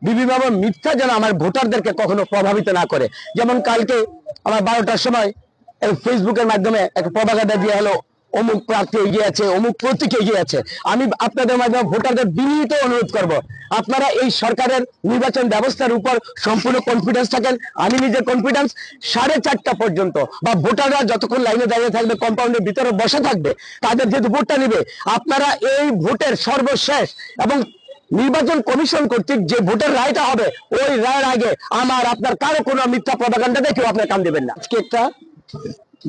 বিভিন্নভাবে মিথ্যা যেন আমার ভোটারদেরকে কখনো প্রভাবিত না করে। যেমন কালকে আমার 12টার সময় ফেসবুকের মাধ্যমে একটা প্রপাগান্ডা দিয়ে হলো অমুক প্রার্থী এগিয়ে আছে, অমুক প্রতীক এগিয়ে আছে। আমি আপনাদের মাধ্যমে ভোটারদের বিনীত অনুরোধ করব, আপনারা এই সরকারের নির্বাচন ব্যবস্থার উপর সম্পূর্ণ কনফিডেন্স থাকেন। আমি নিজের কনফিডেন্স 4:30 পর্যন্ত, বা ভোটাররা যতক্ষণ লাইনে দাঁড়িয়ে থাকবে, কম্পাউন্ডের ভিতরে বসে থাকবে, তাদের যেহেতু ভোটটা নিবে, আপনারা এই ভোটের সর্বশেষ এবং নির্বাচন কমিশন কর্তৃক যে ভোটের রায়টা হবে, ওই রায়ের আগে আমার আপনার কারো কোনো মিথ্যা প্রপাগান্ডা দেখেও আপনার কান দেবেন না। আজকে একটা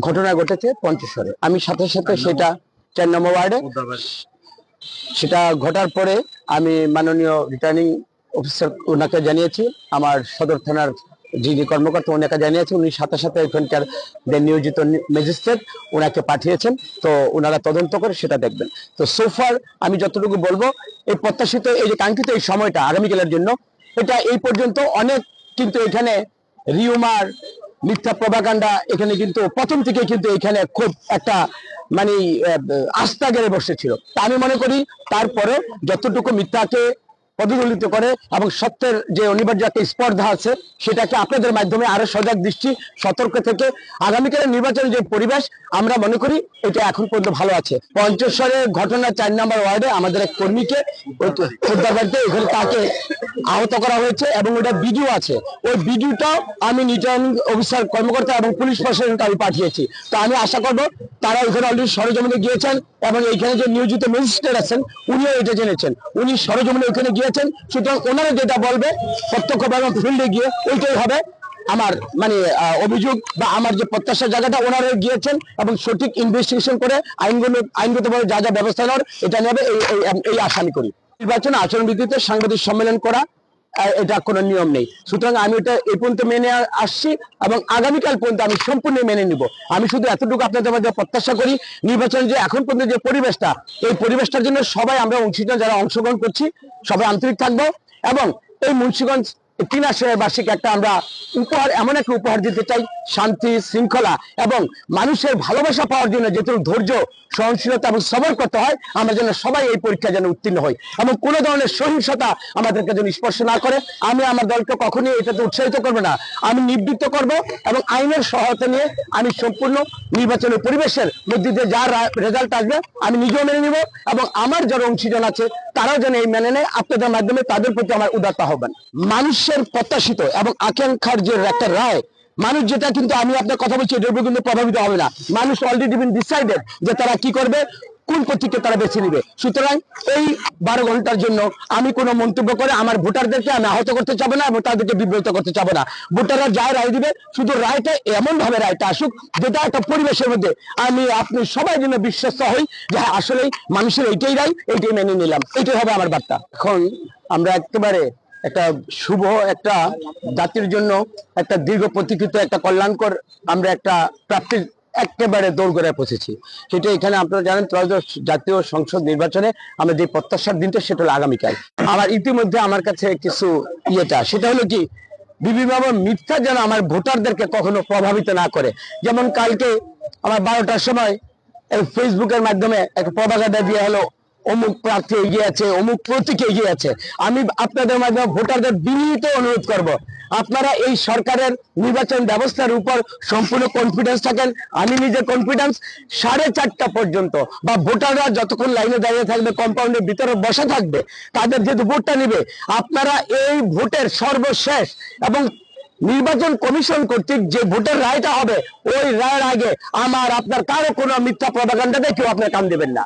ঘটনা ঘটেছে পঞ্চেশ্বরে, আমি সাথে সাথে সেটা 4 নম্বর ওয়ার্ডে, সেটা ঘটার পরে আমি মাননীয় রিটার্নিং অফিসার ওনাকে জানিয়েছি, আমার সদর থানার যিনি কর্মকর্তা ওনাকে জানিয়েছি, উনি সাথে সাথে এখানকার যে নিয়োজিত ম্যাজিস্ট্রেট ওনাকে পাঠিয়েছেন, তো ওনারা তদন্ত করে সেটা দেখবেন। তো সোফার আমি যতটুকু বলবো, এই প্রত্যাশিত এই যে কাঙ্ক্ষিত এই সময়টা আগামীকালের জন্য, এটা এই পর্যন্ত অনেক কিন্তু এখানে রিউমার মিথ্যা প্রপাগান্ডা এখানে কিন্তু প্রথম থেকে কিন্তু এখানে খুব একটা মানে আস্থা গেড়ে বসেছিল। তা আমি মনে করি তারপরে যতটুকু মিথ্যাকে প্রতিফলিত করে এবং সত্যের যে অনিবার্য একটা স্পর্ধা আছে, সেটাকে আপনাদের মাধ্যমে আরো সজাগ দৃষ্টি সতর্ক থেকে আগামীকালের নির্বাচনের যে পরিবেশ আমরা মনে করি এটা এখন পর্যন্ত ভালো আছে। পঞ্চেশ্বরের ঘটনা 4 নম্বর ওয়ার্ডে আমাদের এক কর্মীকে এখানে তাকে আহত করা হয়েছে এবং ওটা ভিডিও আছে। ওই ভিডিওটাও আমি রিটার্নিং অফিসার কর্মকর্তা এবং পুলিশ প্রশাসনকে আমি পাঠিয়েছি। তো আমি আশা করব তারা ওখানে অলরেডি সরজমিনে গিয়েছেন এবং এইখানে যে নিয়োজিত ম্যাজিস্ট্রেট আছেন উনিও এটা জেনেছেন, উনি সরজমিনে ওখানে গিয়েছেন। সুতরাং ওনারা যেটা বলবে প্রত্যক্ষভাবে ফিল্ডে গিয়ে ওইটাই হবে আমার মানে অভিযোগ বা আমার যে প্রত্যাশার জায়গাটা, ওনারা গিয়েছেন এবং সঠিক ইনভেস্টিগেশন করে আইনগতভাবে যা যা ব্যবস্থা নেওয়ার এটা নেবে এই আশা আমি করি। নির্বাচন আচরণবিধিতে সাংবাদিক সম্মেলন করা এটা কোনো নিয়ম নেই। সুতরাং আমি এটা এই পর্যন্ত মেনে আসছি এবং আগামীকাল পর্যন্ত আমি সম্পূর্ণ মেনে নিব। আমি শুধু এতটুকু আপনাদের মধ্যে প্রত্যাশা করি, নির্বাচনের যে এখন পর্যন্ত যে পরিবেশটা, এই পরিবেশটার জন্য সবাই আমরা অংশীদার যারা অংশগ্রহণ করছি সবাই আন্তরিক থাকবো এবং এই মুন্সিগঞ্জ 3 আসনের বার্ষিক একটা আমরা উপহার, এমন একটা উপহার দিতে চাই, শান্তি শৃঙ্খলা এবং মানুষের ভালোবাসা পাওয়ার জন্য যেটুকু ধৈর্য সহনশীলতা এবং সবর করতে হয়, আমরা যেন সবাই এই পরীক্ষা যেন উত্তীর্ণ হই এবং কোনো ধরনের সহিংসতা আমাদেরকে যেন স্পর্শ না করে। আমি আমার দলকে কখনই এটাতে উৎসাহিত করবো না, আমি নিবৃত্ত করব এবং আইনের সহায়তা নিয়ে আমি সম্পূর্ণ নির্বাচনের পরিবেশের মধ্যে দিয়ে যা রেজাল্ট আসবে আমি নিজেও মেনে নিব এবং আমার যারা অংশীজন আছে তারাও যেন এই মেনে নেয়। আপনাদের মাধ্যমে তাদের প্রতি আমার উদারতা হবেন। মানুষের প্রত্যাশিত এবং আকাঙ্ক্ষার যে একটা রায়, মানুষ যেটা কিন্তু আমি আপনার কথা বলছি এটার উপর কিন্তু প্রভাবিত হবে না। মানুষ অলরেডি বিন ডিসাইডেড যে তারা কি করবে, কোন প্রতীককে তারা বেছে নিবে। সুতরাং এই 12 ঘন্টার জন্য আমি কোনো মন্তব্য করে আমার ভোটারদেরকে আমি আহত করতে চাবো না এবং তাদেরকে বিব্রত করতে চাবো না। ভোটাররা যা রায় দিবে, শুধু রায়টা এমন ভাবে রায়টা আসুক যেটা একটা পরিবেশের মধ্যে আমি আপনি সবাই যেন বিশ্বস্ত হই যে হ্যাঁ আসলেই মানুষের এইটাই রায়, এইটাই মেনে নিলাম, এইটাই হবে আমার বার্তা। এখন আমরা একেবারে একটা শুভ একটা জাতির জন্য একটা দীর্ঘ প্রতীক্ষিত একটা কল্যাণকর আমরা একটা প্রাপ্তির একেবারে দোরগোড়ায় পৌঁছেছি। সেটা এখানে আপনারা জানেন ত্রয়োদশ জাতীয় সংসদ নির্বাচনে আমরা যে প্রত্যাশার দিনটা সেটা হলো আগামীকাল। আমার ইতিমধ্যে আমার কাছে কিছু সেটা হলো কি, বিভিন্নভাবে মিথ্যা যেন আমার ভোটারদেরকে কখনো প্রভাবিত না করে। যেমন কালকে আমার 12টার সময় ফেসবুকের মাধ্যমে একটা প্রপাগান্ডা দিয়ে হলো অমুক প্রার্থী এগিয়ে আছে, অমুক প্রতীক এগিয়ে আছে। আমি আপনাদের মাধ্যমে ভোটারদের বিনীত অনুরোধ করব, আপনারা এই সরকারের নির্বাচন ব্যবস্থার উপর সম্পূর্ণ কনফিডেন্স থাকেন। আমি নিজের কনফিডেন্স 4:30 পর্যন্ত, বা ভোটাররা যতক্ষণ লাইনে দাঁড়িয়ে থাকবে, কম্পাউন্ডের ভিতরে বসে থাকবে, তাদের যেহেতু ভোটটা নিবে, আপনারা এই ভোটের সর্বশেষ এবং নির্বাচন কমিশন কর্তৃক যে ভোটের রায়টা হবে, ওই রায়ের আগে আমার আপনার কারো কোনো মিথ্যা প্রপাগান্ডা দেখেও আপনার কান দেবেন না।